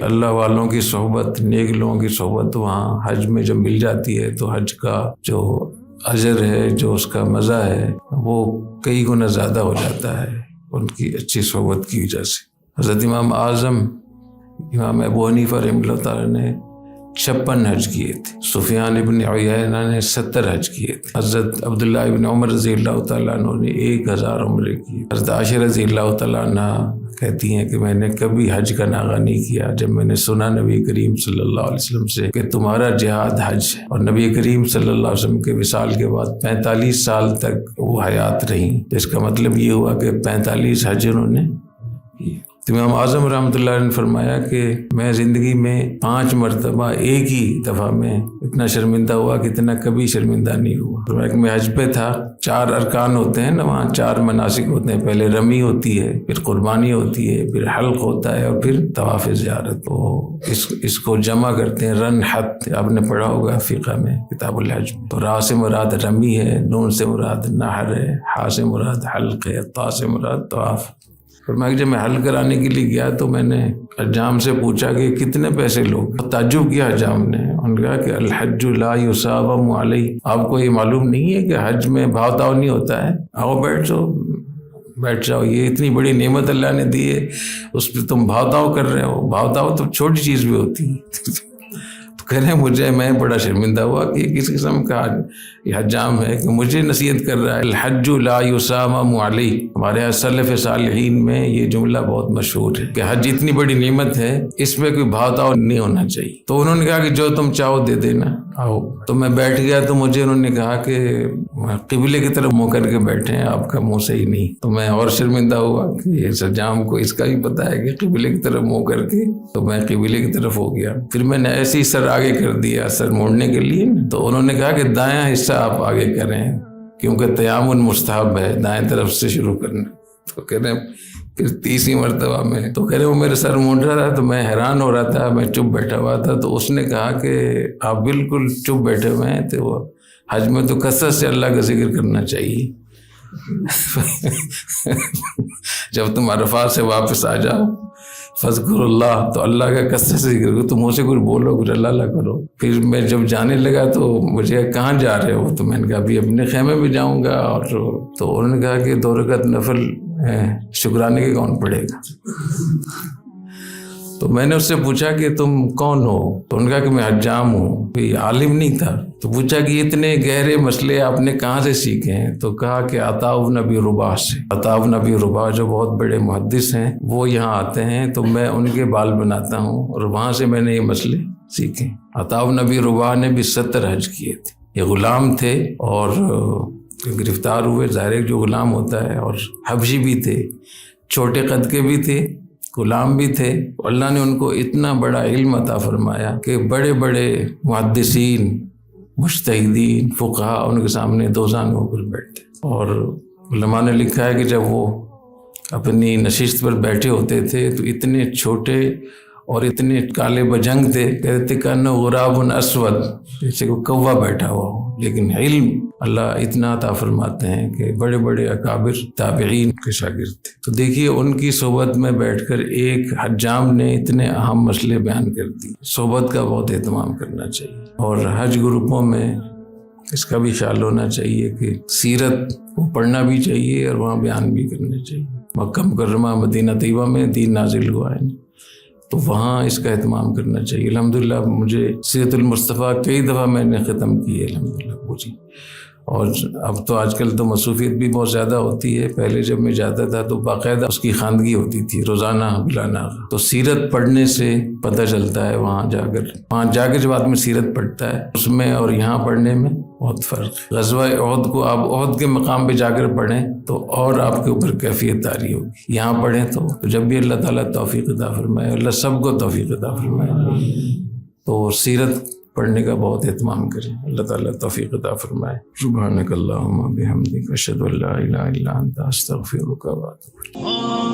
اللہ والوں کی صحبت، نیک لوگوں کی صحبت وہاں حج میں جب مل جاتی ہے تو حج کا جو اجر ہے، جو اس کا مزہ ہے، وہ کئی گنا زیادہ ہو جاتا ہے ان کی اچھی صحبت کی وجہ سے۔ حضرت امام اعظم امام ابو حنیفہ رحمہ اللہ تعالیٰ نے 56 حج کیے تھے، سفیان ابن عیینہ نے 70 حج کیے تھے، حضرت عبداللہ ابن عمر رضی اللہ تعالیٰ عنہ نے 1000 عمرے کی، حضرت عائشہ رضی اللہ تعالیٰ عنہ کہتی ہیں کہ میں نے کبھی حج کا ناغہ نہیں کیا جب میں نے سنا نبی کریم صلی اللہ علیہ وسلم سے کہ تمہارا جہاد حج ہے، اور نبی کریم صلی اللہ علیہ وسلم کے وصال کے بعد 45 سال تک وہ حیات رہیں، تو اس کا مطلب یہ ہوا کہ 45 حج انہوں نے کیے۔ تو امام اعظم رحمۃ اللہ علیہ نے فرمایا کہ میں زندگی میں 5 مرتبہ ایک ہی دفعہ میں اتنا شرمندہ ہوا کہ اتنا کبھی شرمندہ نہیں ہوا۔ فرمایا کہ میں حج پہ تھا، 4 ارکان ہوتے ہیں نا وہاں، 4 مناسک ہوتے ہیں، پہلے رمی ہوتی ہے، پھر قربانی ہوتی ہے، پھر حلق ہوتا ہے، اور پھر طواف زیارت۔ تو اس کو جمع کرتے ہیں رن حت، آپ نے پڑھا ہوگا فقہ میں کتاب الحج میں۔ تو را سے مراد رمی ہے، نون سے مراد نحر ہے، حا سے مراد حلق ہے، طا سے مراد طواف۔ فرمایا کہ جب میں حل کرانے کے لیے گیا تو میں نے حجام سے پوچھا کہ کتنے پیسے لوگ؟ تعجب کیا حجام نے، انہوں نے کہا کہ الحج لا یصابم علیہ، آپ کو یہ معلوم نہیں ہے کہ حج میں بھاؤ تاؤ نہیں ہوتا ہے؟ آؤ بیٹھ جاؤ، یہ اتنی بڑی نعمت اللہ نے دی ہے، اس پہ تم بھاؤ تاؤ کر رہے ہو؟ بھاؤ تاؤ تو چھوٹی چیز بھی ہوتی ہے۔ تو کہہ رہے ہیں میں بڑا شرمندہ ہوا کہ یہ کس قسم کا یہ حجام ہے کہ مجھے نصیحت کر رہا ہے۔ الحج لا یصامم علیہ، ہمارے یہاں سلف صالحین میں یہ جملہ بہت مشہور ہے کہ حج اتنی بڑی نعمت ہے، اس میں کوئی بھاؤ تاؤ نہیں ہونا چاہیے۔ تو انہوں نے کہا کہ جو تم چاہو دے دینا، آؤ۔ تو میں بیٹھ گیا تو مجھے انہوں نے کہا کہ قبلے کی طرف منہ کر کے بیٹھے ہیں، آپ کا منہ صحیح نہیں۔ تو میں اور شرمندہ ہوا کہ اس حجام کو اس کا بھی پتہ ہے کہ قبلے کی طرف منہ کر کے، تو میں قبلے کی طرف ہو گیا۔ پھر میں نے ایسے ہی سر آگے کر دیا، سر موڑنے کے لیے، تو انہوں نے کہا کہ دایاں حصہ آپ آگے کریں کیونکہ تیامن مستحب ہے، دائیں طرف سے شروع کرنا۔ تو کہہ رہے ہیں پھر 30 مرتبہ میں، تو کہہ رہے وہ میرے سر مونڈ رہا تھا تو میں حیران ہو رہا تھا، میں چپ بیٹھا ہوا تھا۔ تو اس نے کہا کہ آپ بالکل چپ بیٹھے ہوئے ہیں، تو وہ حج میں تو کثرت سے اللہ کا ذکر کرنا چاہیے۔ جب تم عرفات سے واپس آ جاؤ فذکر اللہ، تو اللہ کا کثرت سے ذکر کرو، تم منہ سے کچھ بولو، کچھ اللہ اللہ کرو۔ پھر میں جب جانے لگا تو مجھے کہاں جا رہے ہو؟ تو میں نے کہا ابھی اپنے خیمے میں جاؤں گا۔ اور تو انہوں نے کہا کہ 2 رکعت نفل شکرانے کے کون پڑھے گا؟ تو میں نے اس سے پوچھا کہ تم کون ہو؟ تو انہوں نے کہا کہ میں حجام ہوں، کوئی عالم نہیں تھا۔ تو پوچھا کہ اتنے گہرے مسئلے آپ نے کہاں سے سیکھے ہیں؟ تو کہا کہ عطاء بن ابی رباح سے۔ عطاء بن ابی رباح جو بہت بڑے محدث ہیں، وہ یہاں آتے ہیں تو میں ان کے بال بناتا ہوں، اور وہاں سے میں نے یہ مسئلے سیکھے۔ عطاء بن ابی رباح نے بھی 70 حج کیے تھے۔ یہ غلام تھے اور گرفتار ہوئے، ظاہر جو غلام ہوتا ہے، اور حبشی بھی تھے، چھوٹے قد کے بھی تھے، غلام بھی تھے۔ اللہ نے ان کو اتنا بڑا علم عطا فرمایا کہ بڑے بڑے محدثین، مجتہدین، فقہاء ان کے سامنے دوزان ہو کر بیٹھتے۔ اور علماء نے لکھا ہے کہ جب وہ اپنی نشست پر بیٹھے ہوتے تھے تو اتنے چھوٹے اور اتنے کالے بجنگ تھے، کہتے کہ غراب اسود، جیسے کوئی کوا بیٹھا ہوا ہو، لیکن علم اللہ اتنا عطا فرماتے ہیں کہ بڑے بڑے اکابر تابعین کے شاگرد تھے۔ تو دیکھیے ان کی صحبت میں بیٹھ کر ایک حجام نے اتنے اہم مسئلے بیان کر دی۔ صحبت کا بہت اہتمام کرنا چاہیے، اور حج گروپوں میں اس کا بھی خیال ہونا چاہیے کہ سیرت کو پڑھنا بھی چاہیے اور وہاں بیان بھی کرنا چاہیے۔ مکہ مکرمہ مدینہ طیبہ میں دین نازل ہوا ہے، تو وہاں اس کا اہتمام کرنا چاہیے۔ الحمدللہ مجھے سیرت المصطفیٰ کئی دفعہ میں نے ختم کی ہے، الحمدللہ پوچھی۔ اور اب تو آج کل تو مصروفیت بھی بہت زیادہ ہوتی ہے، پہلے جب میں جاتا تھا تو باقاعدہ اس کی خواندگی ہوتی تھی روزانہ بلا ناغہ۔ تو سیرت پڑھنے سے پتہ چلتا ہے وہاں جا کر، وہاں جا کے جب آدمی سیرت پڑھتا ہے اس میں اور یہاں پڑھنے میں بہت فرق ہے۔ غزوہ احد کو آپ احد کے مقام پہ جا کر پڑھیں تو اور آپ کے اوپر کیفیت طاری ہوگی، یہاں پڑھیں تو جب بھی اللہ تعالیٰ توفیق عطا فرمائے، اللہ سب کو توفیق عطا فرمائے، تو سیرت پڑھنے کا بہت اہتمام کریں، اللہ تعالیٰ توفیق عطا فرمائے۔ سبحانک اللہم و بحمدک، اشہد ان لا الہ الا انت، استغفرک و اتوب الیک۔